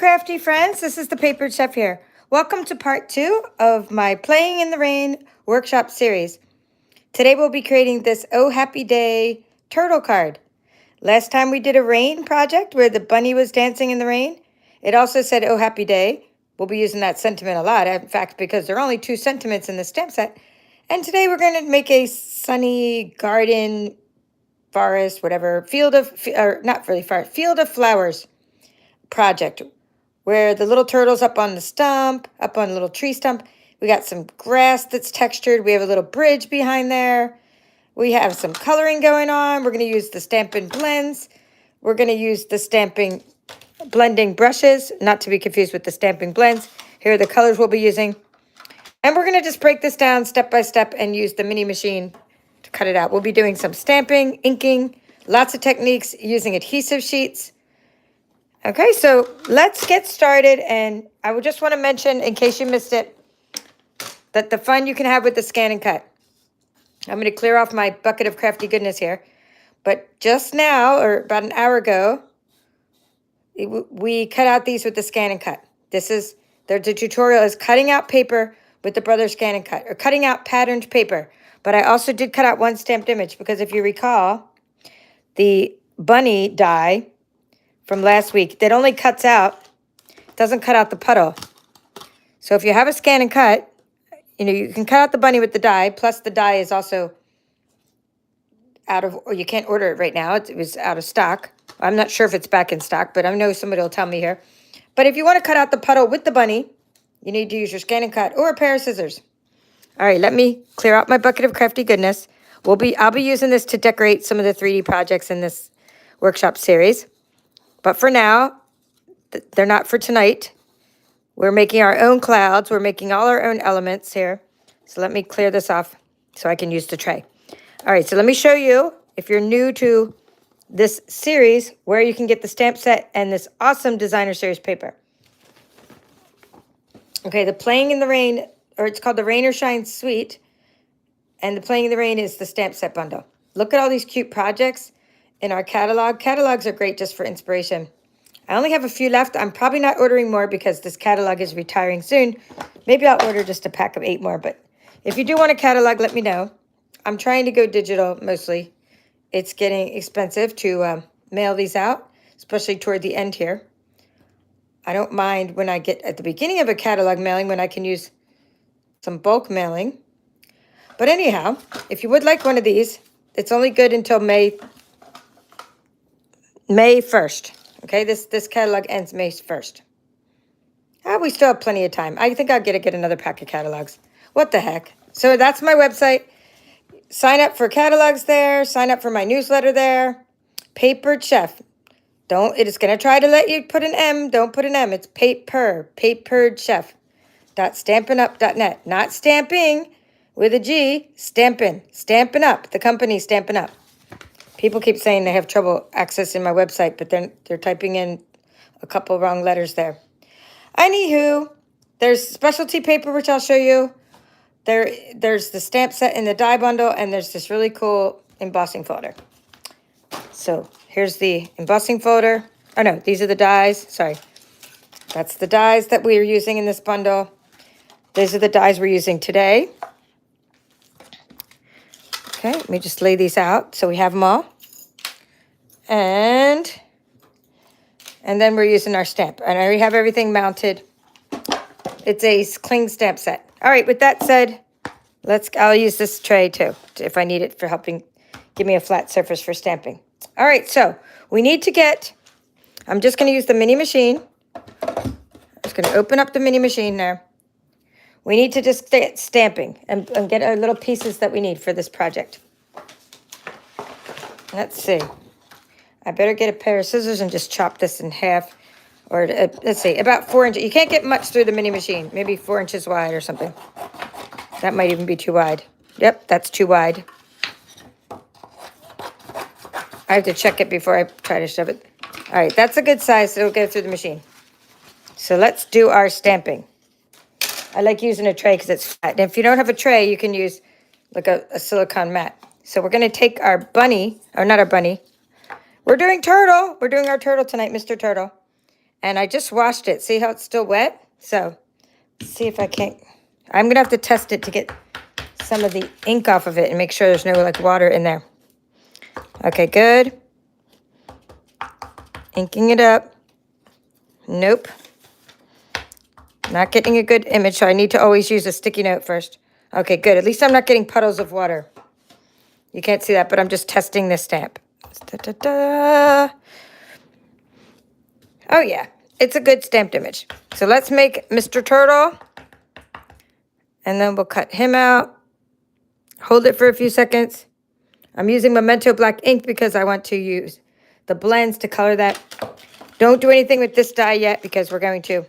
crafty friends, this is the Paper Chef here. Welcome to part 2 of my Playing in the Rain workshop series. Today we'll be creating this Oh Happy Day turtle card. Last time we did a rain project where the bunny was dancing in the rain. It also said Oh Happy Day. We'll be using that sentiment a lot, in fact, because there are only 2 sentiments in the stamp set. And today we're going to make a sunny garden, forest, whatever, field of flowers project where the little turtle's up on the stump, up on a little tree stump. We got some grass that's textured. We have a little bridge behind there. We have some coloring going on. We're going to use the Stampin' blends. We're going to use the Stampin' blending brushes, not to be confused with the Stampin' blends. Here are the colors we'll be using. And we're going to just break this down step by step and use the mini machine to cut it out. We'll be doing some stamping, inking, lots of techniques using adhesive sheets. Okay, so let's get started, and I would just want to mention, in case you missed it, that the fun you can have with the ScanNCut. I'm going to clear off my bucket of crafty goodness here, but just now, or about an hour ago, we cut out these with the ScanNCut. The tutorial is cutting out paper with the Brother ScanNCut, or cutting out patterned paper. But I also did cut out one stamped image, because if you recall, the bunny die from last week, that only cuts out, doesn't cut out the puddle. So if you have a ScanNCut, you can cut out the bunny with the die, plus the die is also out of, or you can't order it right now. It was out of stock. I'm not sure if it's back in stock, but I know somebody will tell me here. But if you want to cut out the puddle with the bunny, you need to use your ScanNCut or a pair of scissors. All right, let me clear out my bucket of crafty goodness. I'll be using this to decorate some of the 3D projects in this workshop series. But for now, they're not for tonight. We're making our own clouds. We're making all our own elements here. So let me clear this off so I can use the tray. All right, so let me show you, if you're new to this series, where you can get the stamp set and this awesome designer series paper. Okay, the Playing in the Rain, or it's called the Rain or Shine Suite, and the Playing in the Rain is the stamp set bundle. Look at all these cute projects in our catalog. Catalogs are great just for inspiration. I only have a few left. I'm probably not ordering more because this catalog is retiring soon. Maybe I'll order just a pack of 8 more, but if you do want a catalog, let me know. I'm trying to go digital mostly. It's getting expensive to mail these out, especially toward the end here. I don't mind when I get at the beginning of a catalog mailing when I can use some bulk mailing. But anyhow, if you would like one of these, it's only good until May 1st. Okay, this catalog ends May 1st. We still have plenty of time. I think I'll get another pack of catalogs. What the heck? So that's my website. Sign up for catalogs there. Sign up for my newsletter there. Papered Chef. It is going to try to let you put an M. Don't put an M. It's Papered Chef. .stampinup.net. Not stamping with a G. Stampin. Stampin' Up. The company Stampin' Up. People keep saying they have trouble accessing my website, but they're typing in a couple wrong letters there. Anywho, there's specialty paper, which I'll show you. There's the stamp set in the die bundle, and there's this really cool embossing folder. So here's the embossing folder. Oh, no, these are the dies. Sorry. That's the dies that we're using in this bundle. These are the dies we're using today. Okay, let me just lay these out so we have them all. And then we're using our stamp. And I already have everything mounted. It's a cling stamp set. All right, with that said, I'll use this tray too, if I need it for helping give me a flat surface for stamping. All right, so we need to I'm just going to use the mini machine. I'm just going to open up the mini machine there. We need to just get stamping and get our little pieces that we need for this project. Let's see. I better get a pair of scissors and just chop this in half. Or, let's see, about 4 inches. You can't get much through the mini machine. Maybe 4 inches wide or something. That might even be too wide. Yep, that's too wide. I have to check it before I try to shove it. All right, that's a good size, so it'll go through the machine. So let's do our stamping. I like using a tray because it's flat. And if you don't have a tray, you can use like a silicone mat. So we're going to take our bunny, or not our bunny. We're doing turtle. We're doing our turtle tonight, Mr. Turtle. And I just washed it. See how it's still wet? So, see if I can't. I'm going to have to test it to get some of the ink off of it and make sure there's no like water in there. Okay, good. Inking it up. Nope. Not getting a good image, so I need to always use a sticky note first. Okay, good. At least I'm not getting puddles of water. You can't see that, but I'm just testing this stamp. Da-da-da. Oh, yeah. It's a good stamped image. So let's make Mr. Turtle. And then we'll cut him out. Hold it for a few seconds. I'm using Memento black ink because I want to use the blends to color that. Don't do anything with this die yet because we're going to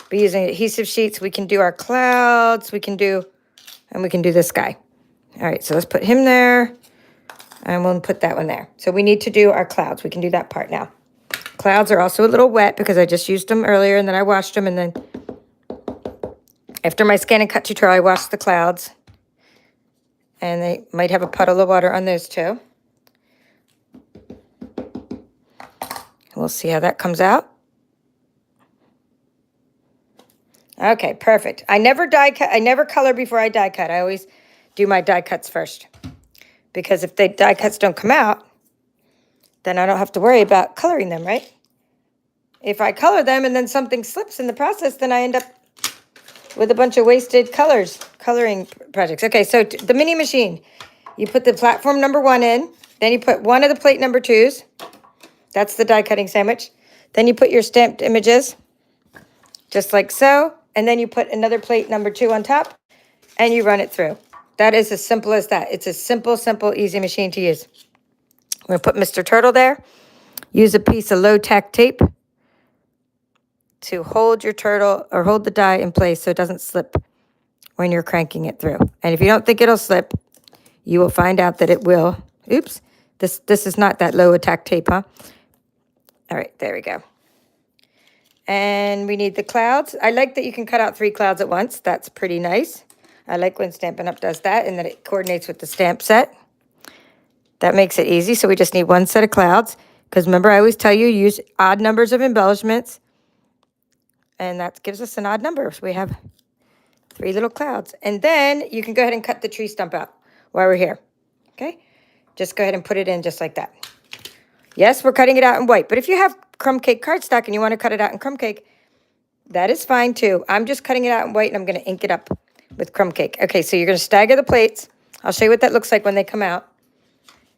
be using adhesive sheets. We can do our clouds. We can do this guy. All right, so let's put him there. And we'll put that one there. So we need to do our clouds. We can do that part now. Clouds are also a little wet because I just used them earlier and then I washed them. And then after my ScanNCut tutorial, I washed the clouds. And they might have a puddle of water on those too. We'll see how that comes out. Okay, perfect. I never die cut. I never color before I die cut. I always do my die cuts first. Because if the die cuts don't come out, then I don't have to worry about coloring them, right? If I color them and then something slips in the process, then I end up with a bunch of wasted coloring projects. Okay, so the mini machine. You put the platform number 1 in. Then you put one of the plate number 2s. That's the die cutting sandwich. Then you put your stamped images, just like so. And then you put another plate number 2 on top, and you run it through. That is as simple as that. It's a simple, easy machine to use. We're going to put Mr. Turtle there. Use a piece of low-tack tape to hold your turtle or hold the die in place so it doesn't slip when you're cranking it through. And if you don't think it'll slip, you will find out that it will. Oops, this is not that low-tack tape, huh? All right, there we go. And we need the clouds. I like that you can cut out 3 clouds at once. That's pretty nice. I like when Stampin' Up! Does that and that it coordinates with the stamp set. That makes it easy. So we just need 1 set of clouds. Because remember, I always tell you, use odd numbers of embellishments. And that gives us an odd number. So we have 3 little clouds. And then you can go ahead and cut the tree stump out while we're here. Okay? Just go ahead and put it in just like that. Yes, we're cutting it out in white. But if you have crumb cake cardstock and you want to cut it out in crumb cake, that is fine too. I'm just cutting it out in white and I'm going to ink it up with crumb cake. Okay, so you're going to stagger the plates. I'll show you what that looks like when they come out.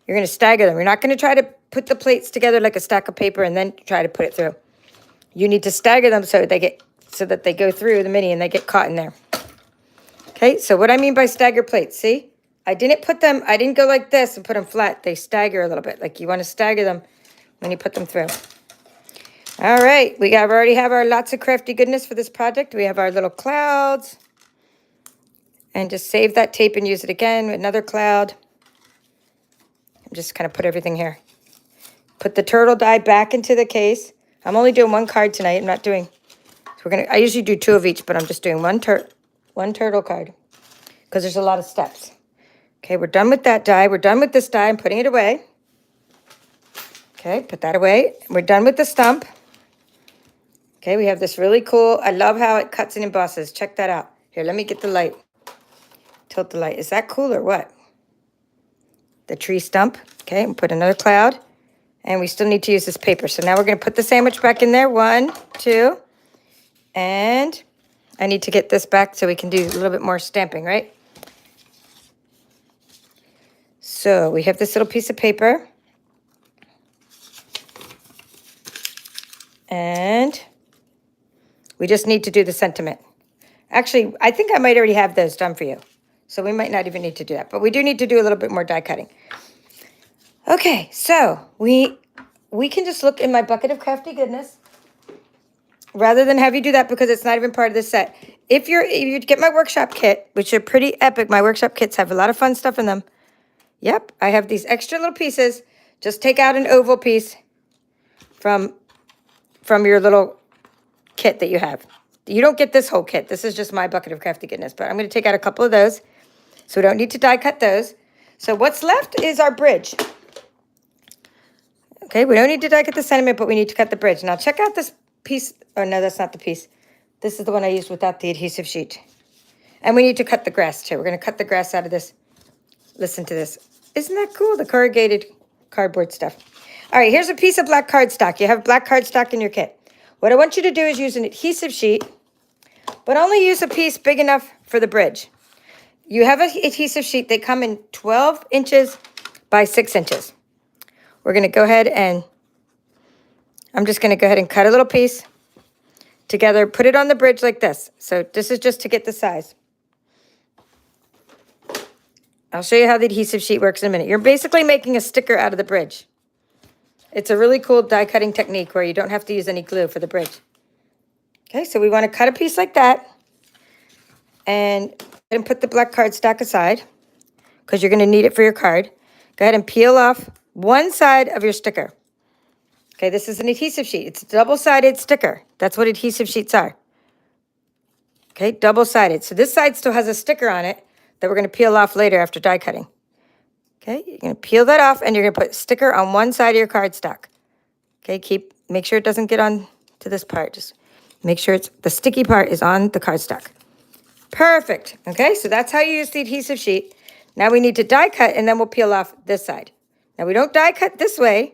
You're going to stagger them. You're not going to try to put the plates together like a stack of paper and then try to put it through. You need to stagger them so that they go through the mini and they get caught in there. Okay, so what I mean by stagger plates, see? I didn't go like this and put them flat. They stagger a little bit. Like you want to stagger them when you put them through. All right, we already have our lots of crafty goodness for this project. We have our little clouds. And just save that tape and use it again. Another cloud. I'm just kind of put everything here. Put the turtle die back into the case. I'm only doing 1 card tonight. I'm not doing. So I usually do 2 of each, but I'm just doing one turtle card because there's a lot of steps. Okay, we're done with that die. We're done with this die. I'm putting it away. Okay, put that away. We're done with the stump. Okay, we have this really cool. I love how it cuts and embosses. Check that out. Here, let me get the light. Tilt the light. Is that cool or what? The tree stump. Okay, and put another cloud. And we still need to use this paper. So now we're going to put the sandwich back in there. 1, 2. And I need to get this back so we can do a little bit more stamping, right? So we have this little piece of paper. And we just need to do the sentiment. Actually, I think I might already have those done for you. So we might not even need to do that. But we do need to do a little bit more die cutting. Okay, so we can just look in my bucket of crafty goodness. Rather than have you do that because it's not even part of the set. If you get my workshop kit, which are pretty epic. My workshop kits have a lot of fun stuff in them. Yep, I have these extra little pieces. Just take out an oval piece from your little kit that you have. You don't get this whole kit. This is just my bucket of crafty goodness. But I'm going to take out a couple of those. So we don't need to die cut those. So what's left is our bridge. Okay, we don't need to die cut the sentiment, but we need to cut the bridge. Now check out this piece, oh no, that's not the piece. This is the one I used without the adhesive sheet. And we need to cut the grass too. We're going to cut the grass out of this. Listen to this. Isn't that cool? The corrugated cardboard stuff. All right, here's a piece of black cardstock. You have black cardstock in your kit. What I want you to do is use an adhesive sheet, but only use a piece big enough for the bridge. You have an adhesive sheet. They come in 12 inches by 6 inches. We're going to go ahead and, I'm just going to go ahead and cut a little piece together, put it on the bridge like this. So this is just to get the size. I'll show you how the adhesive sheet works in a minute. You're basically making a sticker out of the bridge. It's a really cool die cutting technique where you don't have to use any glue for the bridge. Okay, so we want to cut a piece like that and put the black cardstock aside because you're going to need it for your card. Go ahead and peel off one side of your sticker. Okay, this is an adhesive sheet. It's a double-sided sticker. That's what adhesive sheets are. Okay, double-sided. So this side still has a sticker on it that we're going to peel off later after die cutting. Okay, you're going to peel that off and you're going to put sticker on one side of your cardstock. Okay, make sure it doesn't get on to this part. Just make sure the sticky part is on the cardstock. Perfect. Okay, so that's how you use the adhesive sheet. Now we need to die cut and then we'll peel off this side. Now we don't die cut this way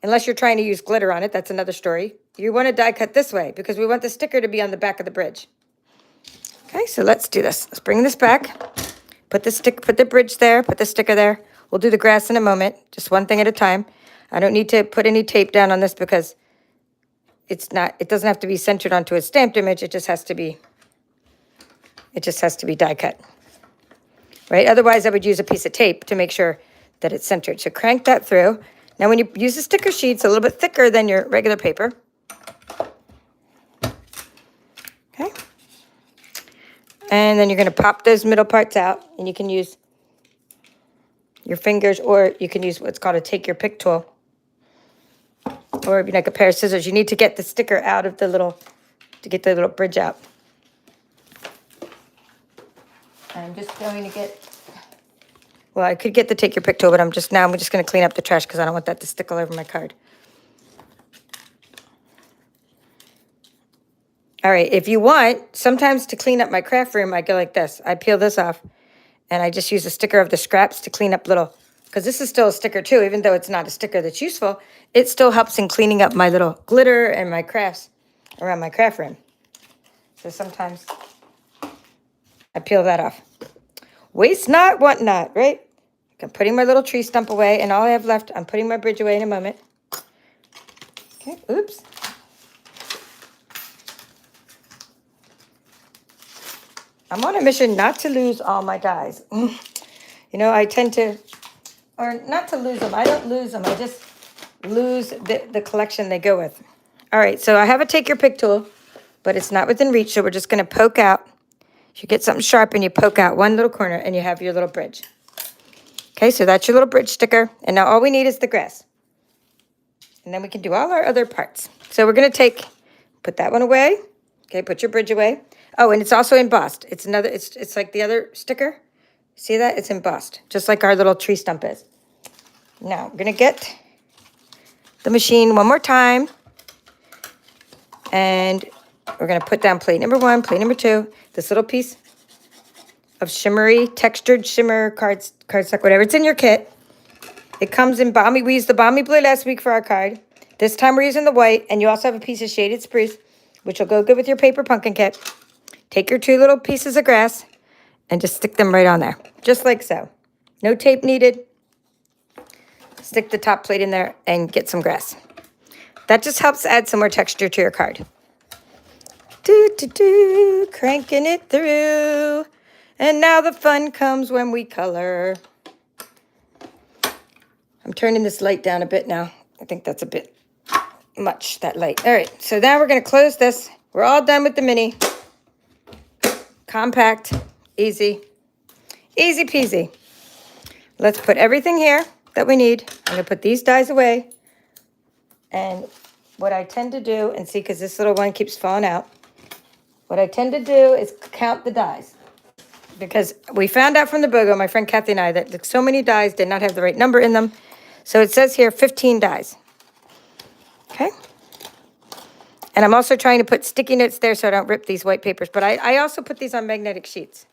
unless you're trying to use glitter on it. That's another story. You want to die cut this way because we want the sticker to be on the back of the bridge. Okay, so let's do this. Let's bring this back. Put the bridge there, put the sticker there. We'll do the grass in a moment, just one thing at a time. I don't need to put any tape down on this because it doesn't have to be centered onto a stamped image. It just has to be die cut. Right? Otherwise, I would use a piece of tape to make sure that it's centered. So crank that through. Now, when you use a sticker sheet, it's a little bit thicker than your regular paper. Okay. And then you're going to pop those middle parts out, and you can use your fingers, or you can use what's called a take your pick tool, or like a pair of scissors. You need to get the sticker out of to get the little bridge out. I'm just going to well, I could get the take your pick tool, but I'm just going to clean up the trash because I don't want that to stick all over my card. All right, if you want, sometimes to clean up my craft room, I go like this. I peel this off, and I just use a sticker of the scraps to clean up because this is still a sticker too, even though it's not a sticker that's useful, it still helps in cleaning up my little glitter and my crafts around my craft room. So sometimes I peel that off. Waste not, want not, right? I'm putting my little tree stump away, and all I have left, I'm putting my bridge away in a moment. Okay, oops. I'm on a mission not to lose all my dies. I tend to, or not to lose them. I don't lose them. I just lose the collection they go with. All right, so I have a take your pick tool, but it's not within reach, so we're just going to poke out. You get something sharp and you poke out one little corner and you have your little bridge. Okay, so that's your little bridge sticker. And now all we need is the grass. And then we can do all our other parts. So we're going to put that one away. Okay, put your bridge away. Oh, and it's also embossed. It's like the other sticker. See that? It's embossed, just like our little tree stump is. Now, we're going to get the machine one more time. And we're going to put down plate number 1, plate number 2, this little piece of textured shimmer cardstock, whatever. It's in your kit. It comes in balmy. We used the balmy blue last week for our card. This time we're using the white, and you also have a piece of shaded spruce, which will go good with your paper pumpkin kit. Take your 2 little pieces of grass and just stick them right on there, just like so. No tape needed. Stick the top plate in there and get some grass. That just helps add some more texture to your card. Cranking it through. And now the fun comes when we color. I'm turning this light down a bit now. I think that's a bit much, that light. All right, so now we're going to close this. We're all done with the mini. Compact, easy. Easy peasy. Let's put everything here that we need. I'm going to put these dies away. And what I tend to do, and see, because this little one keeps falling out, what I tend to do is count the dies. Because we found out from the BOGO, my friend Kathy and I, that so many dies did not have the right number in them. So it says here 15 dies. Okay? And I'm also trying to put sticky notes there so I don't rip these white papers. But I also put these on magnetic sheets.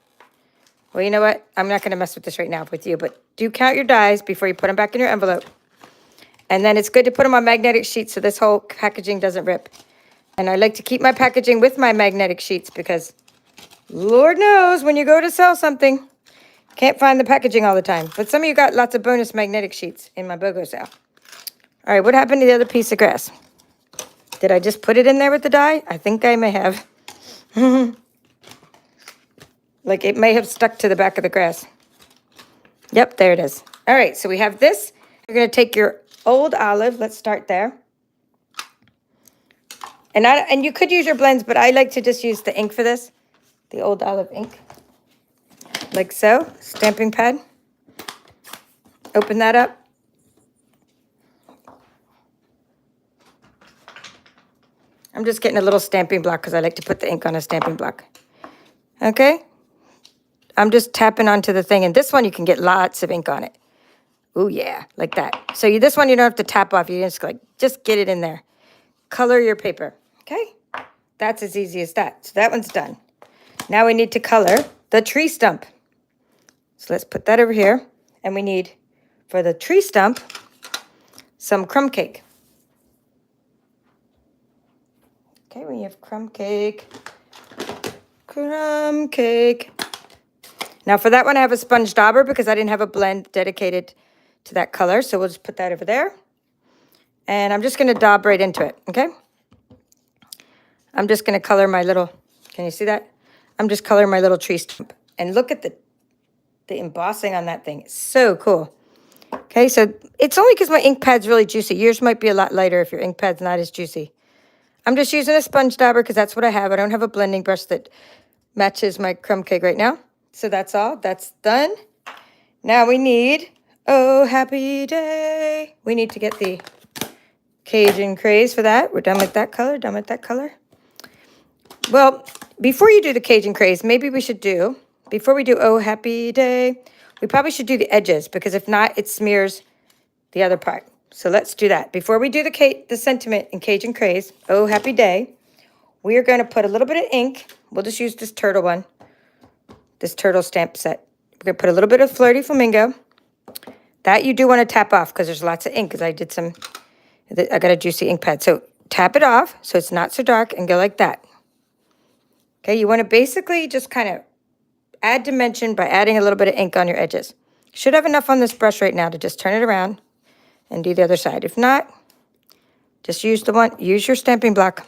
Well, you know what? I'm not going to mess with this right now with you, but do count your dies before you put them back in your envelope. And then it's good to put them on magnetic sheets so this whole packaging doesn't rip. And I like to keep my packaging with my magnetic sheets because Lord knows when you go to sell something, can't find the packaging all the time. But some of you got lots of bonus magnetic sheets in my BOGO sale. All right, what happened to the other piece of grass? Did I just put it in there with the die? I think I may have. Like it may have stuck to the back of the grass. Yep, there it is. All right, so we have this. You're going to take your old olive. Let's start there. And you could use your blends, but I like to just use the ink for this. The old olive ink. Like so. Stamping pad. Open that up. I'm just getting a little stamping block because I like to put the ink on a stamping block. Okay? I'm just tapping onto the thing. And this one, you can get lots of ink on it. Oh, yeah, like that. So this one, you don't have to tap off. You just get it in there. Color your paper. Okay? That's as easy as that. So that one's done. Now we need to color the tree stump. So let's put that over here. And we need, for the tree stump, some crumb cake. Okay, we have crumb cake. Crumb cake. Now for that one, I have a sponge dauber because I didn't have a blend dedicated to that color. So we'll just put that over there. And I'm just going to daub right into it, okay? I'm just going to color my little, can you see that? I'm just coloring my little tree stump. And look at the embossing on that thing. It's so cool. Okay, so it's only because my ink pad's really juicy. Yours might be a lot lighter if your ink pad's not as juicy. I'm just using a sponge dauber because that's what I have. I don't have a blending brush that matches my crumb cake right now. So that's all. That's done. Now we need, oh, happy day. We need to get the Cajun Craze for that. We're done with that color. Done with that color. Well, before you do the Cajun Craze, maybe we should do, before we do oh, happy day, we probably should do the edges because if not, it smears the other part. So let's do that. Before we do the sentiment in Cajun Craze, oh, happy day, we are going to put a little bit of ink. We'll just use this turtle one. This turtle stamp set. We're going to put a little bit of Flirty Flamingo. That you do want to tap off because there's lots of ink because I got a juicy ink pad. So tap it off so it's not so dark and go like that. Okay, you want to basically just kind of add dimension by adding a little bit of ink on your edges. You should have enough on this brush right now to just turn it around and do the other side. If not, just use your stamping block.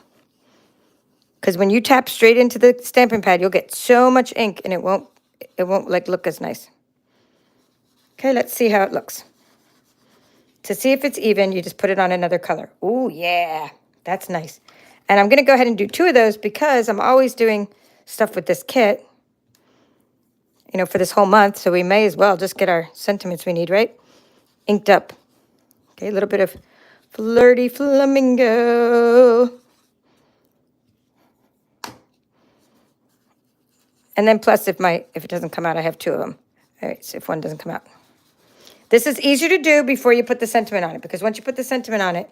Because when you tap straight into the stamping pad, you'll get so much ink and it won't like look as nice. Okay, let's see how it looks. To see if it's even, you just put it on another color. Ooh, yeah, that's nice. And I'm going to go ahead and do 2 of those because I'm always doing stuff with this kit, you know, for this whole month. So we may as well just get our sentiments we need, right? Inked up. Okay, a little bit of Flirty Flamingo. And then plus if it doesn't come out, I have 2 of them. All right, so if one doesn't come out. This is easier to do before you put the sentiment on it because once you put the sentiment on it,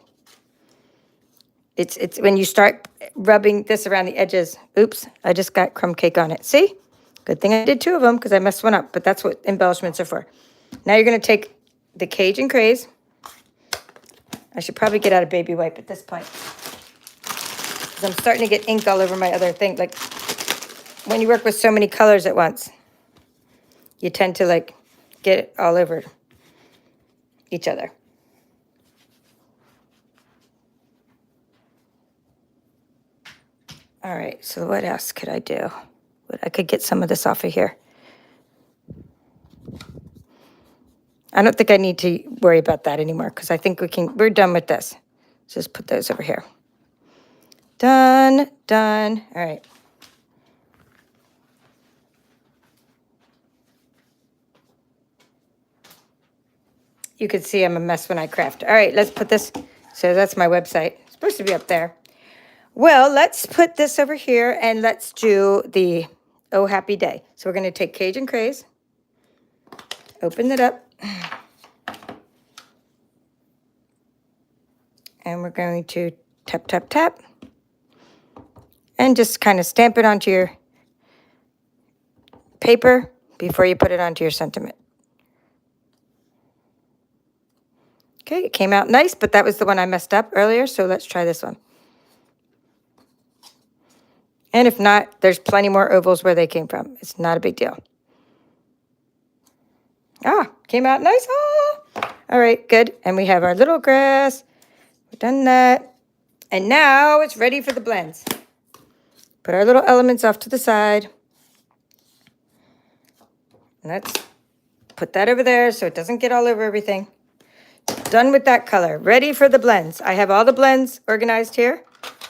it's when you start rubbing this around the edges. Oops, I just got crumb cake on it. See? Good thing I did 2 of them because I messed one up, but that's what embellishments are for. Now you're going to take the Cajun Craze. I should probably get out a baby wipe at this point because I'm starting to get ink all over my other thing. Like when you work with so many colors at once, you tend to like get it all over each other. All right, so what else could I do? I could get some of this off of here. I don't think I need to worry about that anymore because I think we're done with this. Just put those over here. Done, done. All right. You can see I'm a mess when I craft. All right, let's put this. So that's my website. It's supposed to be up there. Well, let's put this over here and let's do the Oh Happy Day. So we're going to take Cajun Craze, open it up, and we're going to tap, tap, tap. And just kind of stamp it onto your paper before you put it onto your sentiment. Okay, it came out nice, but that was the one I messed up earlier, so let's try this one. And if not, there's plenty more ovals where they came from. It's not a big deal. Ah, came out nice. Ah. All right, good. And we have our little grass. We've done that. And now it's ready for the blends. Put our little elements off to the side. Let's put that over there so it doesn't get all over everything. Done with that color. Ready for the blends. I have all the blends organized here.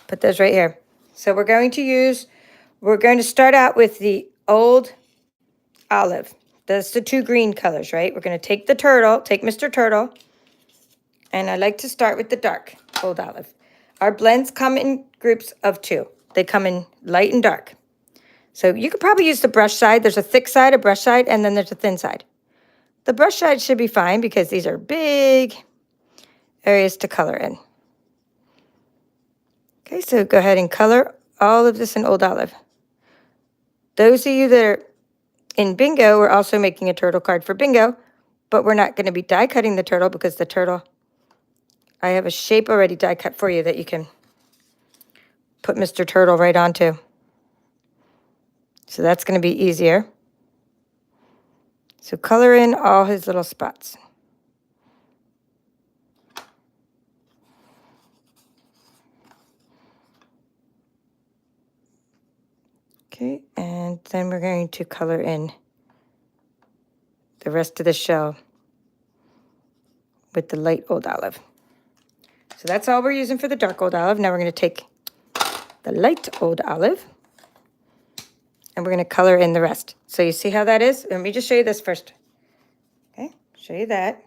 Put those right here. So we're going to start out with the old olive. That's the two green colors, right? We're going to take the turtle, take Mr. Turtle, and I like to start with the dark old olive. Our blends come in groups of two. They come in light and dark. So you could probably use the brush side. There's a thick side, a brush side, and then there's a thin side. The brush side should be fine because these are big areas to color in. Okay, so go ahead and color all of this in old olive. Those of you that are in bingo, we're also making a turtle card for bingo, but we're not going to be die cutting the turtle because the turtle, I have a shape already die cut for you that you can put Mr. Turtle right onto. So that's going to be easier. So color in all his little spots. Okay, and then we're going to color in the rest of the shell with the light old olive. So that's all we're using for the dark old olive. Now we're going to take the light old olive and we're going to color in the rest. So you see how that is? Let me just show you this first. Okay, show you that.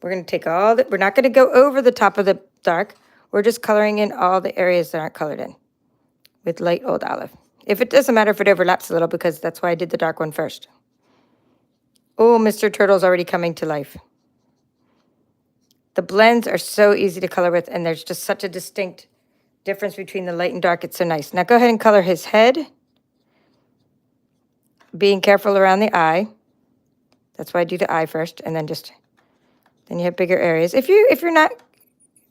We're going to take all that. We're not going to go over the top of the dark. We're just coloring in all the areas that aren't colored in with light old olive. If it doesn't matter if it overlaps a little because that's why I did the dark one first. Oh, Mr. Turtle's already coming to life. The blends are so easy to color with, and there's just such a distinct difference between the light and dark. It's so nice. Now go ahead and color his head, being careful around the eye. That's why I do the eye first, and then you have bigger areas. If you're not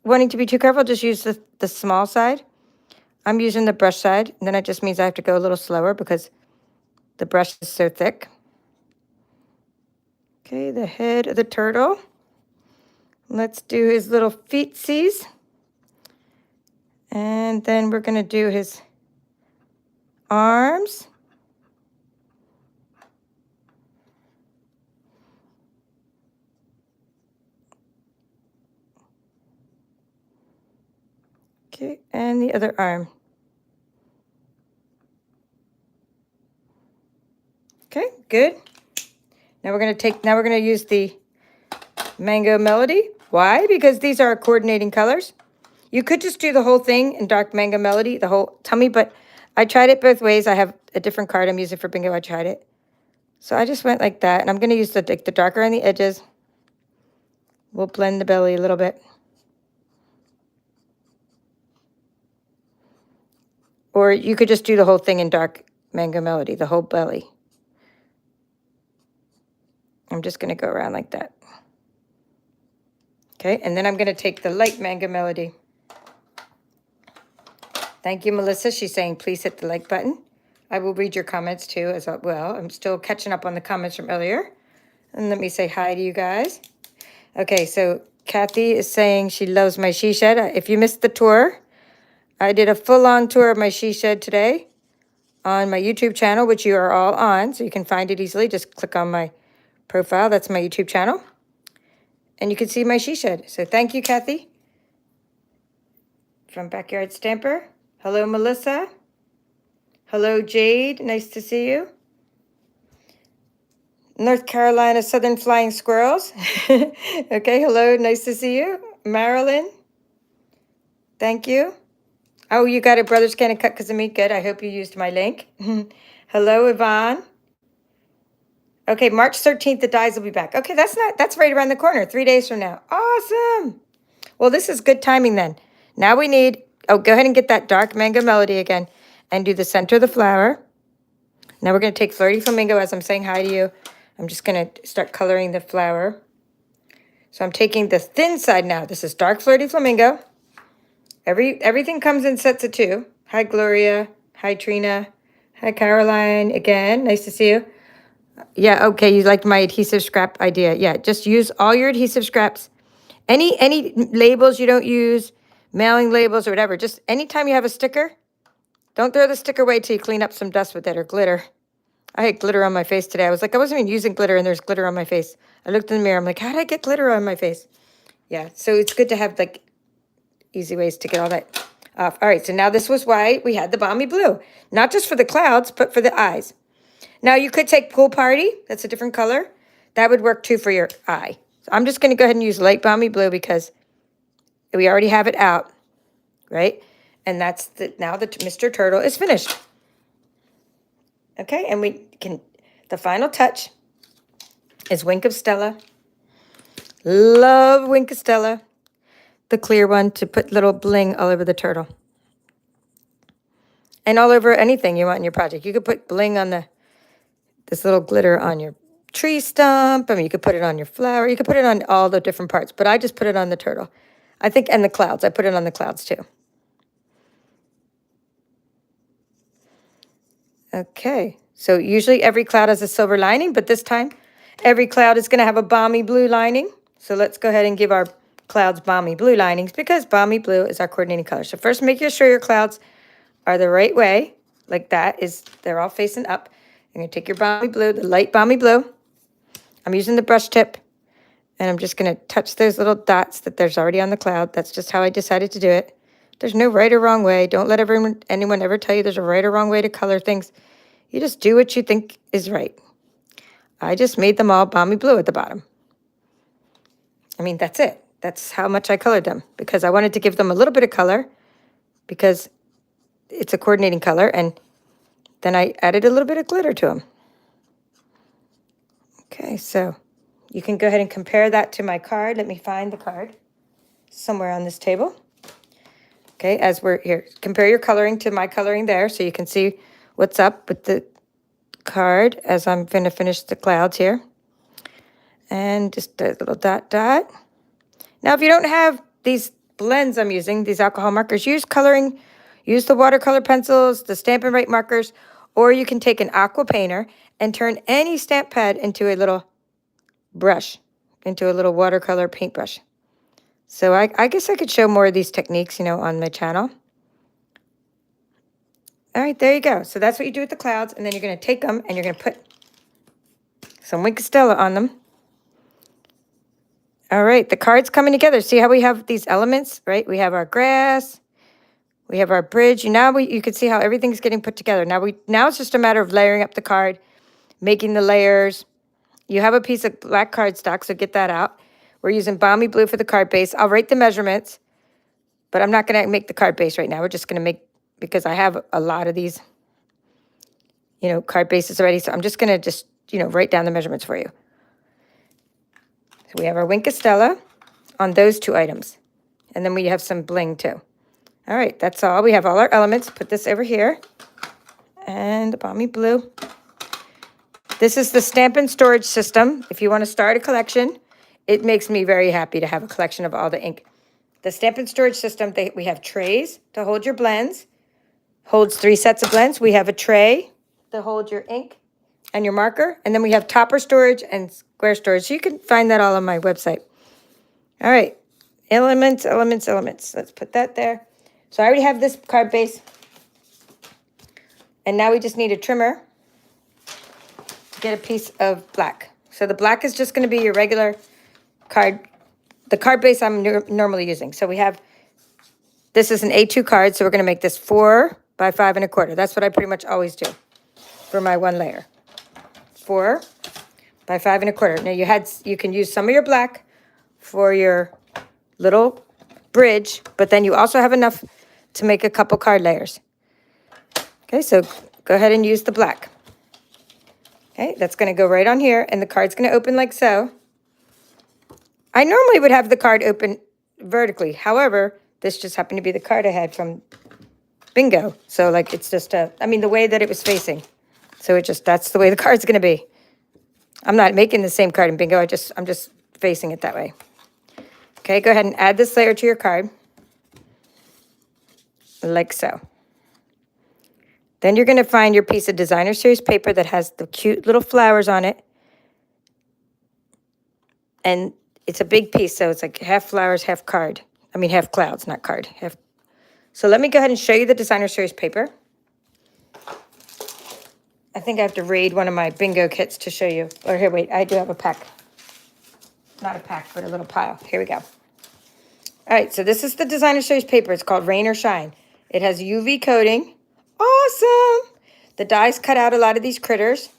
wanting to be too careful, just use the small side. I'm using the brush side, and then it just means I have to go a little slower because the brush is so thick. Okay, the head of the turtle. Let's do his little feetsies. And then we're going to do his arms. Okay, and the other arm. Okay, good. Now we're going to use the Mango Melody. Why? Because these are coordinating colors. You could just do the whole thing in dark Mango Melody, the whole tummy, but I tried it both ways. I have a different card I'm using for bingo. I tried it. So I just went like that, and I'm going to use the darker on the edges. We'll blend the belly a little bit. Or you could just do the whole thing in dark Mango Melody, the whole belly. I'm just going to go around like that. Okay, and then I'm going to take the light Mango Melody. Thank you, Melissa. She's saying, please hit the like button. I will read your comments too as well. I'm still catching up on the comments from earlier. And let me say hi to you guys. Okay, so Kathy is saying she loves my she shed. If you missed the tour, I did a full-on tour of my she shed today on my YouTube channel, which you are all on, so you can find it easily. Just click on my profile. That's my YouTube channel. And you can see my she shed. So thank you, Kathy. From Backyard Stamper. Hello, Melissa. Hello, Jade. Nice to see you. North Carolina Southern Flying Squirrels. Okay, hello. Nice to see you. Marilyn. Thank you. Oh, you got a Brothers ScanNCut because of me. Good. I hope you used my link. Hello, Yvonne. Okay, March 13th, the dies will be back. Okay, that's right around the corner, 3 days from now. Awesome. Well, this is good timing then. Now we need Oh, go ahead and get that dark mango melody again and do the center of the flower. Now we're going to take Flirty Flamingo as I'm saying hi to you. I'm just going to start coloring the flower. So I'm taking the thin side now. This is dark Flirty Flamingo. Everything comes in sets of 2. Hi, Gloria. Hi, Trina. Hi, Caroline. Again, nice to see you. Yeah, okay, you liked my adhesive scrap idea. Yeah, just use all your adhesive scraps. Any labels you don't use, mailing labels or whatever, just anytime you have a sticker, don't throw the sticker away till you clean up some dust with it or glitter. I had glitter on my face today. I was like, I wasn't even using glitter and there's glitter on my face. I looked in the mirror. I'm like, how did I get glitter on my face? Yeah, so it's good to have like easy ways to get all that off. All right, so now this was why we had the balmy blue. Not just for the clouds, but for the eyes. Now you could take Pool Party. That's a different color. That would work too for your eye. So I'm just going to go ahead and use light balmy blue because we already have it out, right? And that's now the Mr. Turtle is finished. Okay, and we can, the final touch is Wink of Stella. Love Wink of Stella. The clear one to put little bling all over the turtle. And all over anything you want in your project. You could put bling on this little glitter on your tree stump. I mean, you could put it on your flower. You could put it on all the different parts, but I just put it on the turtle. I think, and the clouds. I put it on the clouds too. Okay, so usually every cloud has a silver lining, but this time every cloud is going to have a balmy blue lining. So let's go ahead and give our clouds balmy blue linings because balmy blue is our coordinating color. So first make sure your clouds are the right way, like that is, they're all facing up. You're going to take your balmy blue, the light balmy blue. I'm using the brush tip, and I'm just going to touch those little dots that there's already on the cloud. That's just how I decided to do it. There's no right or wrong way. Don't let anyone ever tell you there's a right or wrong way to color things. You just do what you think is right. I just made them all balmy blue at the bottom. I mean, that's it. That's how much I colored them because I wanted to give them a little bit of color because it's a coordinating color, and then I added a little bit of glitter to them. Okay, so you can go ahead and compare that to my card. Let me find the card somewhere on this table. Okay, as we're here, compare your coloring to my coloring there so you can see what's up with the card as I'm going to finish the clouds here. And just a little dot, dot. Now, if you don't have these blends I'm using, these alcohol markers, use the watercolor pencils, the Stampin' Right markers, or you can take an aqua painter and turn any stamp pad into a little brush, into a little watercolor paintbrush. So I guess I could show more of these techniques, on my channel. All right, there you go. So that's what you do with the clouds, and then you're going to take them and you're going to put some Wink of Stella on them. All right, the card's coming together. See how we have these elements, right? We have our grass, we have our bridge. Now you can see how everything's getting put together. Now it's just a matter of layering up the card, making the layers. You have a piece of black cardstock, so get that out. We're using balmy blue for the card base. I'll write the measurements, but I'm not going to make the card base right now. We're just going to make, because I have a lot of these, card bases already. So I'm just going to write down the measurements for you. So we have our Wink of Stella on those 2 items. And then we have some bling too. All right, that's all. We have all our elements. Put this over here. And the balmy blue. This is the Stampin' storage system. If you want to start a collection, it makes me very happy to have a collection of all the ink. The Stampin' storage system, we have trays to hold your blends. Holds 3 sets of blends. We have a tray to hold your ink and your marker. And then we have topper storage and square storage. You can find that all on my website. All right. Elements, elements, elements. Let's put that there. So I already have this card base. And now we just need a trimmer to get a piece of black. So the black is just going to be your regular card, the card base I'm normally using. So we have, this is an A2 card, so we're going to make this 4 by 5 1/4. That's what I pretty much always do for my 1 layer. 4 by 5 1/4. Now you can use some of your black for your little bridge, but then you also have enough to make a couple card layers. Okay, so go ahead and use the black. Okay, that's going to go right on here, and the card's going to open like so. I normally would have the card open vertically. However, This just happened to be the card I had from Bingo. So like, it's just the way that it was facing. So that's the way the card's going to be. I'm not making the same card in Bingo. I'm just facing it that way. Okay, go ahead and add this layer to your card. Like so. Then you're going to find your piece of designer series paper that has the cute little flowers on it. And it's a big piece, so it's like half flowers, half card. Half clouds, not card. So let me go ahead and show you the designer series paper. I think I have to raid one of my Bingo kits to show you. Or here, wait, I do have a pack. Not a pack, but a little pile. Here we go. All right, so this is the designer series paper. It's called Rain or Shine. It has UV coating. Awesome! The dies cut out a lot of these critters.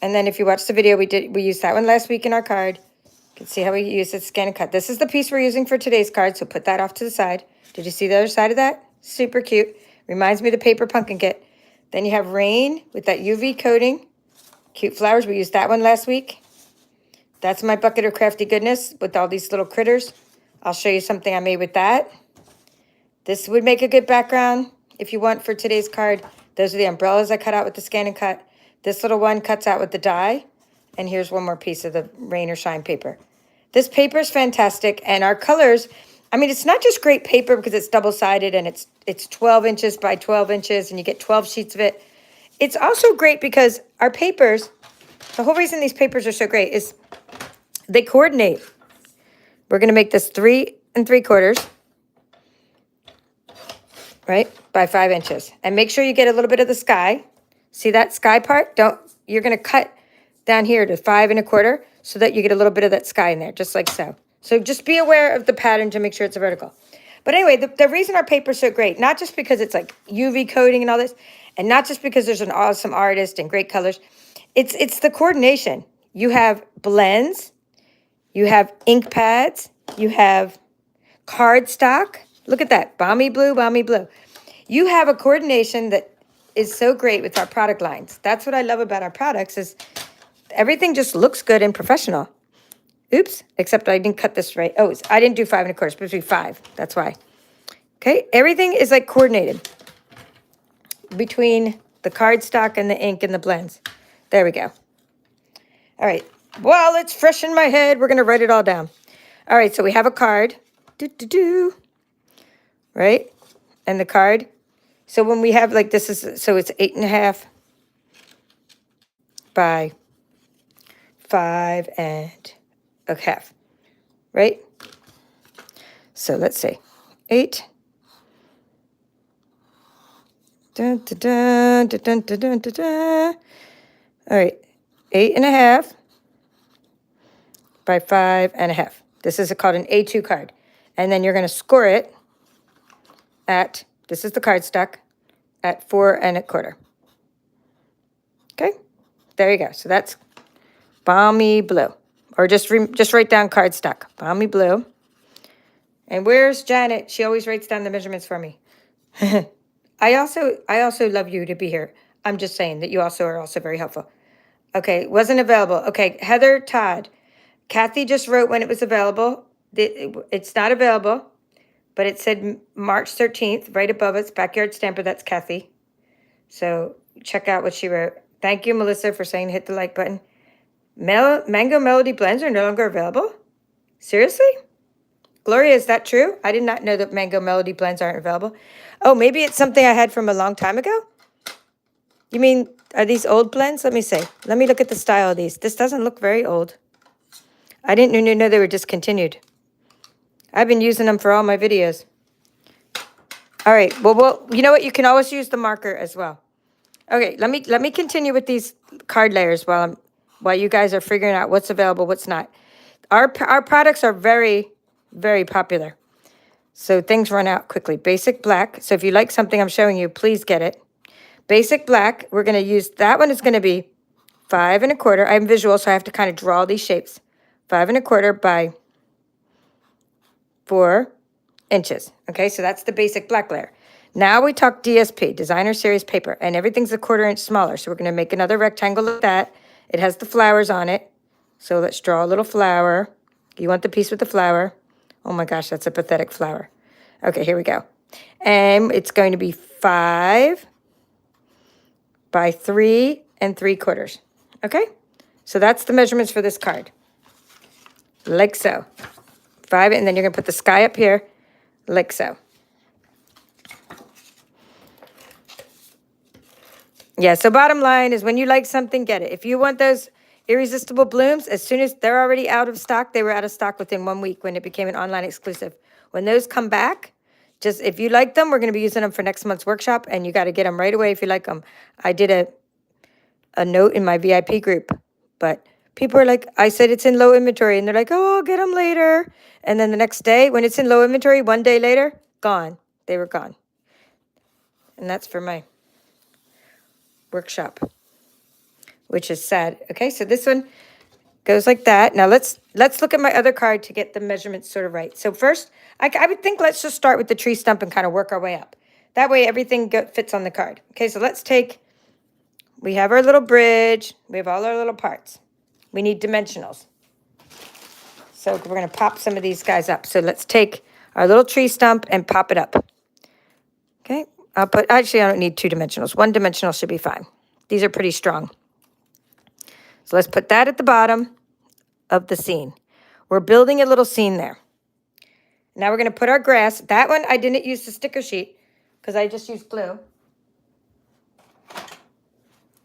And then if you watch the video, we used that one last week in our card. You can see how we use it, ScanNCut. This is the piece we're using for today's card, so put that off to the side. Did you see the other side of that? Super cute. Reminds me of the paper pumpkin kit. Then you have Rain with that UV coating. Cute flowers. We used that one last week. That's my bucket of crafty goodness with all these little critters. I'll show you something I made with that. This would make a good background if you want for today's card. Those are the umbrellas I cut out with the ScanNCut. This little one cuts out with the die. And here's one more piece of the Rain or Shine paper. This paper is fantastic. And our colors, it's not just great paper because it's double-sided and it's 12 inches by 12 inches and you get 12 sheets of it. It's also great because our papers, the whole reason these papers are so great is they coordinate. We're going to make this 3 3/4, right, by 5 inches. And make sure you get a little bit of the sky. See that sky part? You're going to cut down here to 5 1/4 so that you get a little bit of that sky in there, just like so. So just be aware of the pattern to make sure it's a vertical. But anyway, the reason our paper is so great, not just because it's like UV coating and all this, and not just because there's an awesome artist and great colors, it's the coordination. You have blends, you have ink pads, you have cardstock. Look at that, balmy blue, balmy blue. You have a coordination that is so great with our product lines. That's what I love about our products is everything just looks good and professional. Oops, except I didn't cut this right. Oh, I didn't do 5 1/4, it's supposed to be 5. That's why. Okay, everything is like coordinated between the cardstock and the ink and the blends. There we go. All right, while it's fresh in my head, we're going to write it all down. All right, so we have a card. Right? And the card. So when we have like this is, so it's 8 1/2 by 5 1/2, right? So let's see, 8. Dun, dun, dun, dun, dun, dun, dun, dun. All right, 8 1/2 by 5 1/2. This is called an A2 card. And then you're going to score it at, this is the cardstock, at 4 1/4. Okay, there you go. So that's balmy blue. Or just write down cardstock, balmy blue. And where's Janet? She always writes down the measurements for me. I also love you to be here. I'm just saying that you also are also very helpful. Okay, wasn't available. Okay, Heather Todd. Kathy just wrote when it was available. It's not available, but it said March 13th, right above it's Backyard Stamper. That's Kathy. So check out what she wrote. Thank you, Melissa, for saying hit the like button. Mango Melody blends are no longer available? Seriously? Gloria, is that true? I did not know that Mango Melody blends aren't available. Oh, maybe it's something I had from a long time ago? You mean, are these old blends? Let me see. Let me look at the style of these. This doesn't look very old. I didn't know they were discontinued. I've been using them for all my videos. All right, well, you know what? You can always use the marker as well. Okay, let me continue with these card layers while you guys are figuring out what's available, what's not. Our products are very, very popular. So things run out quickly. Basic black. So if you like something I'm showing you, please get it. Basic black, we're going to use, that one is going to be 5 1/4. I'm visual, so I have to kind of draw these shapes. 5 1/4 by 4 inches. Okay, so that's the basic black layer. Now we talk DSP, Designer Series Paper, and everything's a 1/4 inch smaller. So we're going to make another rectangle like that. It has the flowers on it. So let's draw a little flower. You want the piece with the flower Oh my gosh, that's a pathetic flower. Okay, here we go. And it's going to be 5 by 3 3/4. Okay? So that's the measurements for this card. Like so. 5, and then you're going to put the sky up here, like so. Yeah, so bottom line is when you like something, get it. If you want those irresistible blooms, as soon as they're already out of stock, they were out of stock within 1 week when it became an online exclusive. When those come back, just if you like them, we're going to be using them for next month's workshop, and you got to get them right away if you like them. I did a note in my VIP group, but people are like, I said it's in low inventory, and they're like, oh, I'll get them later. And then the next day, when it's in low inventory, 1 day later, gone. They were gone. And that's for my workshop, which is sad. Okay, so this one goes like that. Now let's look at my other card to get the measurements sort of right. So first, I would think let's just start with the tree stump and kind of work our way up. That way everything fits on the card. Okay, so let's take, we have our little bridge. We have all our little parts. We need dimensionals. So we're going to pop some of these guys up. So let's take our little tree stump and pop it up. Okay, actually I don't need 2 dimensionals. 1 dimensional should be fine. These are pretty strong. So let's put that at the bottom of the scene. We're building a little scene there. Now we're going to put our grass. That one I didn't use the sticker sheet because I just used glue.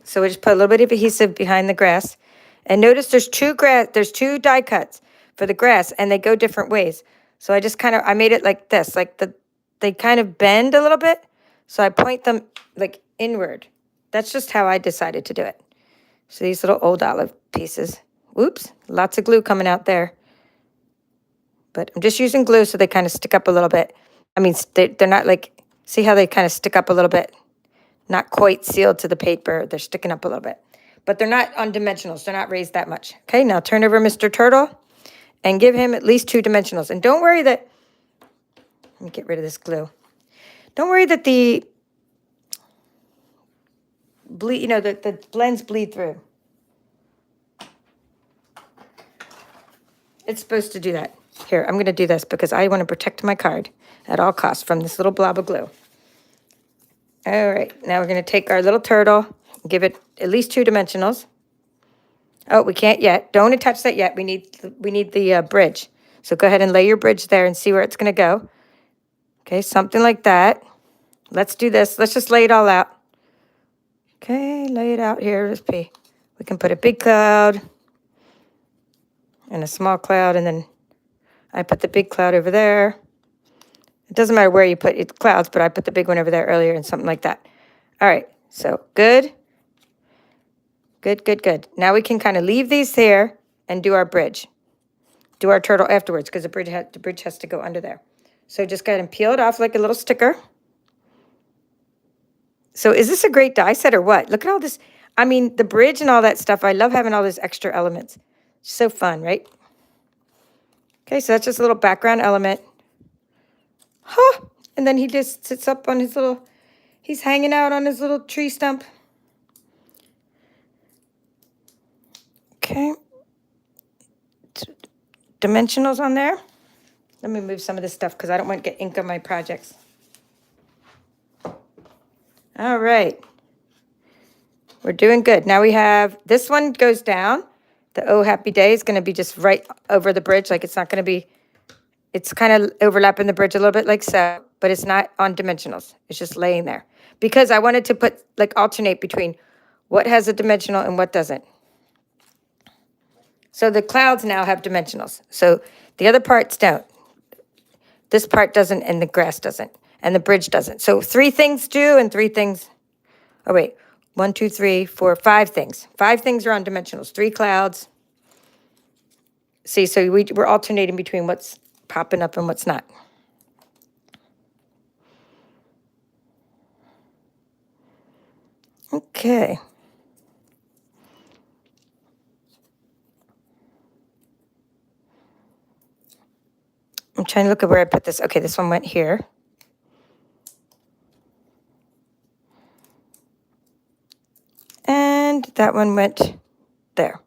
So we just put a little bit of adhesive behind the grass. And notice there's 2 die cuts for the grass, and they go different ways. So I just I made it like this, they kind of bend a little bit. So I point them like inward. That's just how I decided to do it. So these little old olive pieces. Whoops, lots of glue coming out there. But I'm just using glue so they kind of stick up a little bit. I mean, they're not like, see how they kind of stick up a little bit? Not quite sealed to the paper. They're sticking up a little bit. But they're not on dimensionals. They're not raised that much. Okay, now turn over Mr. Turtle and give him at least 2 dimensionals. And don't worry that, let me get rid of this glue. Don't worry that the blends bleed through. It's supposed to do that. Here, I'm going to do this because I want to protect my card at all costs from this little blob of glue. All right, now we're going to take our little turtle, give it at least 2 dimensionals. Oh, we can't yet. Don't attach that yet. We need the bridge. So go ahead and lay your bridge there and see where it's going to go. Okay, something like that. Let's do this. Let's just lay it all out. Okay, lay it out here. Let's see. We can put a big cloud and a small cloud, and then I put the big cloud over there. It doesn't matter where you put it, clouds, but I put the big one over there earlier and something like that. All right, so good. Good, good, good. Now we can kind of leave these there and do our bridge. Do our turtle afterwards because the bridge has to go under there. So just go ahead and peel it off like a little sticker. So is this a great die set or what? Look at all this. I mean, the bridge and all that stuff. I love having all those extra elements. So fun, right? Okay, so that's just a little background element. Huh. And then he just sits up on his little, he's hanging out on his little tree stump. Okay. Dimensionals on there. Let me move some of this stuff because I don't want to get ink on my projects. All right. We're doing good. Now we have, this one goes down. The Oh Happy Day is going to be just right over the bridge. Like it's not going to be, it's kind of overlapping the bridge a little bit like so, but it's not on dimensionals. It's just laying there. Because I wanted to put, like alternate between what has a dimensional and what doesn't. So the clouds now have dimensionals. So the other parts don't. This part doesn't and the grass doesn't. And the bridge doesn't. So 3 things do and 3 things, oh wait, 1, 2, 3, 4, 5 things. 5 things are on dimensionals, 3 clouds. See, so we're alternating between what's popping up and what's not. Okay. I'm trying to look at where I put this. Okay, this one went here. And that one went there.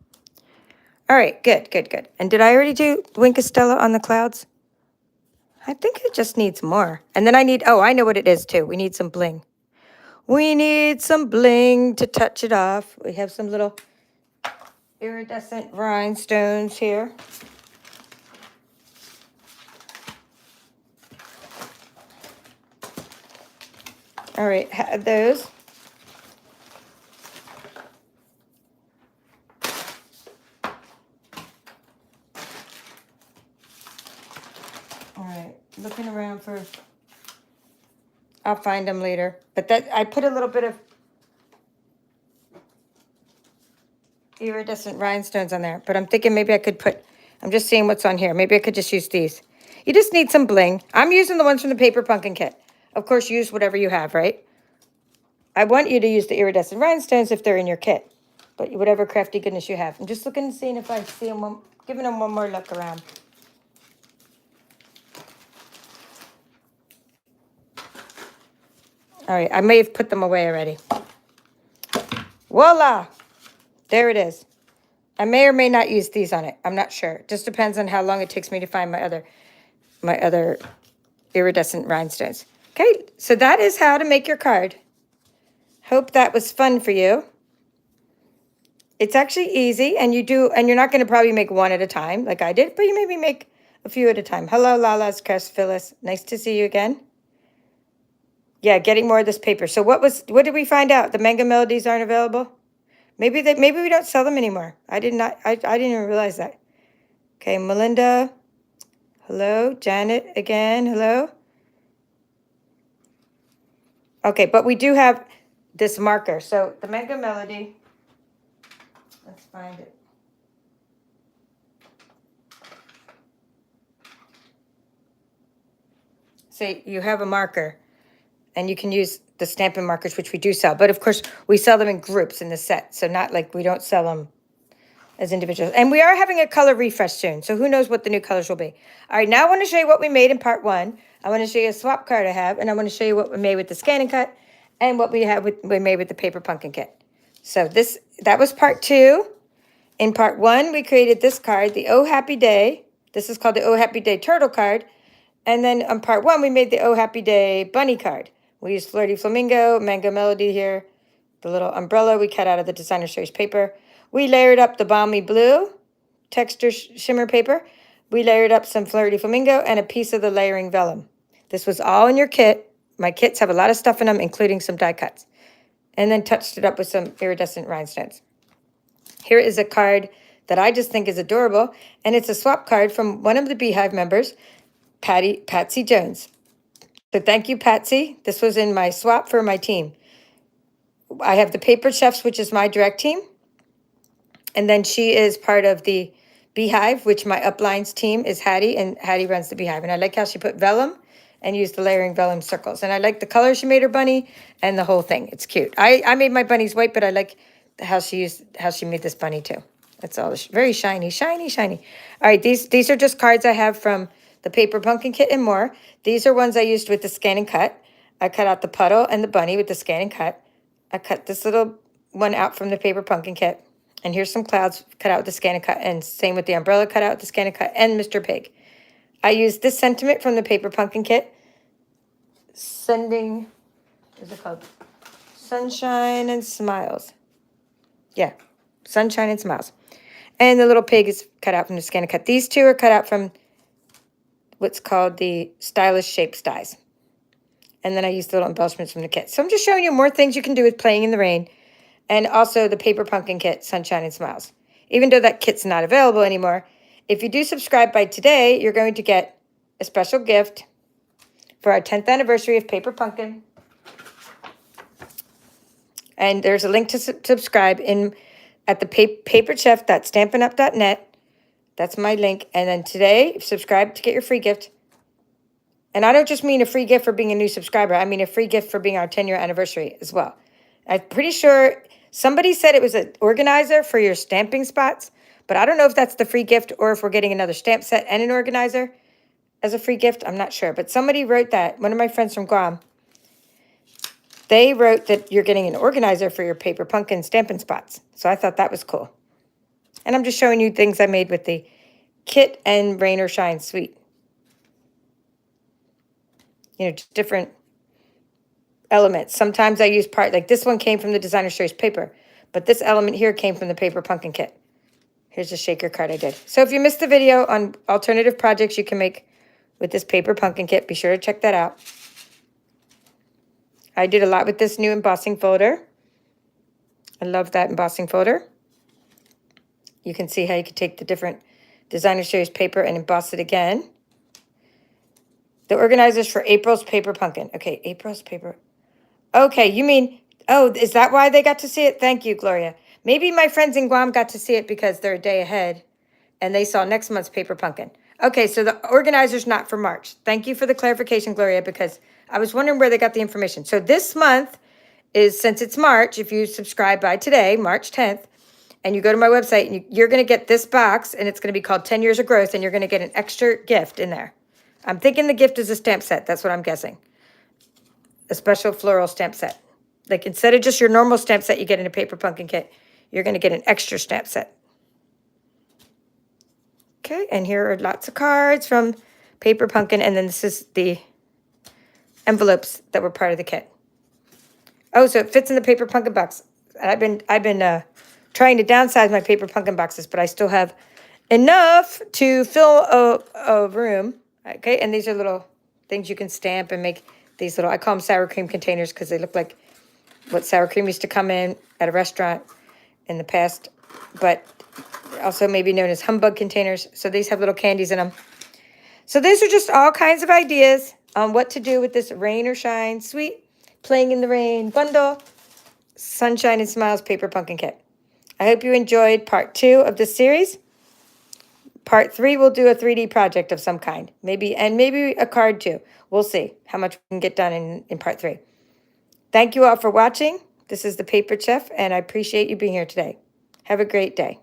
All right, good, good, good. And did I already do Wink Estella on the clouds? I think it just needs more. And then I need, oh, I know what it is too. We need some bling. We need some bling to touch it off. We have some little iridescent rhinestones here. All right, have those. All right, looking around for, I'll find them later. But that, I put a little bit of iridescent rhinestones on there, but I'm thinking maybe I could put, I'm just seeing what's on here. Maybe I could just use these. You just need some bling. I'm using the ones from the paper pumpkin kit. Of course, use whatever you have, right? I want you to use the iridescent rhinestones if they're in your kit, but whatever crafty goodness you have. I'm just looking and seeing if I see them, giving them one more look around. All right, I may have put them away already. Voila! There it is. I may or may not use these on it. I'm not sure. It just depends on how long it takes me to find my other iridescent rhinestones. Okay, so that is how to make your card. Hope that was fun for you. It's actually easy, and you're not going to probably make one at a time like I did, but you maybe make a few at a time. Hello, Lala's Crest Phyllis. Nice to see you again. Yeah, getting more of this paper. So what did we find out? The Manga Melodies aren't available? Maybe we don't sell them anymore. I didn't even realize that. Okay, Melinda. Hello, Janet again. Hello. Okay, but we do have this marker. So the Manga Melody. Let's find it. So you have a marker, and you can use the Stampin' markers, which we do sell. But of course, we sell them in groups in the set. So not like we don't sell them as individuals. And we are having a color refresh soon. So who knows what the new colors will be. All right, now I want to show you what we made in part 1. I want to show you a swap card I have. And I want to show you what we made with the ScanNCut and what we made with the paper pumpkin kit. So that was part 2. In part 1, we created this card, the Oh Happy Day. This is called the Oh Happy Day turtle card. And then on part 1, we made the Oh Happy Day bunny card. We used Flirty Flamingo, Manga Melody here, the little umbrella we cut out of the Designer Series paper. We layered up the Balmy Blue texture shimmer paper. We layered up some Flirty Flamingo and a piece of the layering vellum. This was all in your kit. My kits have a lot of stuff in them, including some die cuts. And then touched it up with some iridescent rhinestones. Here is a card that I just think is adorable, and it's a swap card from one of the Beehive members, Patsy Jones. So thank you, Patsy. This was in my swap for my team. I have the Paper Chefs, which is my direct team. And then she is part of the Beehive, which my uplines team is Hattie, and Hattie runs the Beehive. And I like how she put vellum and used the layering vellum circles. And I like the color she made her bunny and the whole thing. It's cute. I made my bunnies white, but I like how she made this bunny too. That's all very shiny, shiny, shiny. All right, these are just cards I have from the paper pumpkin kit and more. These are ones I used with the ScanNCut. I cut out the puddle and the bunny with the ScanNCut. I cut this little one out from the paper pumpkin kit. And here's some clouds cut out with the ScanNCut, and same with the umbrella cut out with the ScanNCut and Mr. Pig. I used this sentiment from the paper pumpkin kit. Sending, what's it called? Sunshine and Smiles. Yeah, Sunshine and Smiles. And the little pig is cut out from the ScanNCut. These two are cut out from what's called the Stylish Shapes dies. And then I used the little embellishments from the kit. So I'm just showing you more things you can do with Playing in the Rain. And also the paper pumpkin kit, Sunshine and Smiles. Even though that kit's not available anymore, if you do subscribe by today, you're going to get a special gift for our 10th anniversary of Paper Pumpkin. And there's a link to subscribe at the paperchef.stampinup.net. That's my link. And then today, subscribe to get your free gift. And I don't just mean a free gift for being a new subscriber. I mean a free gift for being our 10-year anniversary as well. I'm pretty sure somebody said it was an organizer for your stamping spots, but I don't know if that's the free gift or if we're getting another stamp set and an organizer as a free gift. I'm not sure, but somebody wrote that. One of my friends from Guam, they wrote that you're getting an organizer for your paper pumpkin stamping spots. So I thought that was cool. And I'm just showing you things I made with the kit and Rain or Shine Sweet. you know, just different elements. Sometimes I use part, like this one came from the Designer Series paper, but this element here came from the Paper Pumpkin kit. Here's a shaker card I did. So if you missed the video on alternative projects you can make with this Paper Pumpkin kit, be sure to check that out. I did a lot with this new embossing folder. I love that embossing folder. You can see how you can take the different Designer Series paper and emboss it again. The organizers for April's Paper Pumpkin. Okay, April's paper. Okay, you mean, oh, is that why they got to see it? Thank you, Gloria. Maybe my friends in Guam got to see it because they're a day ahead and they saw next month's Paper Pumpkin. Okay, so the organizer's not for March. Thank you for the clarification, Gloria, because I was wondering where they got the information. So this month is, since it's March, if you subscribe by today, March 10th, and you go to my website, and you're going to get this box, and it's going to be called 10 Years of Growth, and you're going to get an extra gift in there. I'm thinking the gift is a stamp set. That's what I'm guessing. A special floral stamp set. Like instead of just your normal stamp set you get in a Paper Pumpkin kit, you're going to get an extra stamp set. Okay, and here are lots of cards from Paper Pumpkin, and then this is the envelopes that were part of the kit. Oh, so it fits in the Paper Pumpkin box. I've been trying to downsize my Paper Pumpkin boxes, but I still have enough to fill a room. Okay, and these are little things you can stamp and make these little, I call them sour cream containers because they look like what sour cream used to come in at a restaurant in the past, but also maybe known as humbug containers. So these have little candies in them. So these are just all kinds of ideas on what to do with this Rain or Shine Sweet Playing in the Rain bundle Sunshine and Smiles Paper Pumpkin Kit. I hope you enjoyed part 2 of this series. Part 3, we'll do a 3D project of some kind. Maybe a card too. We'll see how much we can get done in part 3. Thank you all for watching. This is the Paper Chef, and I appreciate you being here today. Have a great day.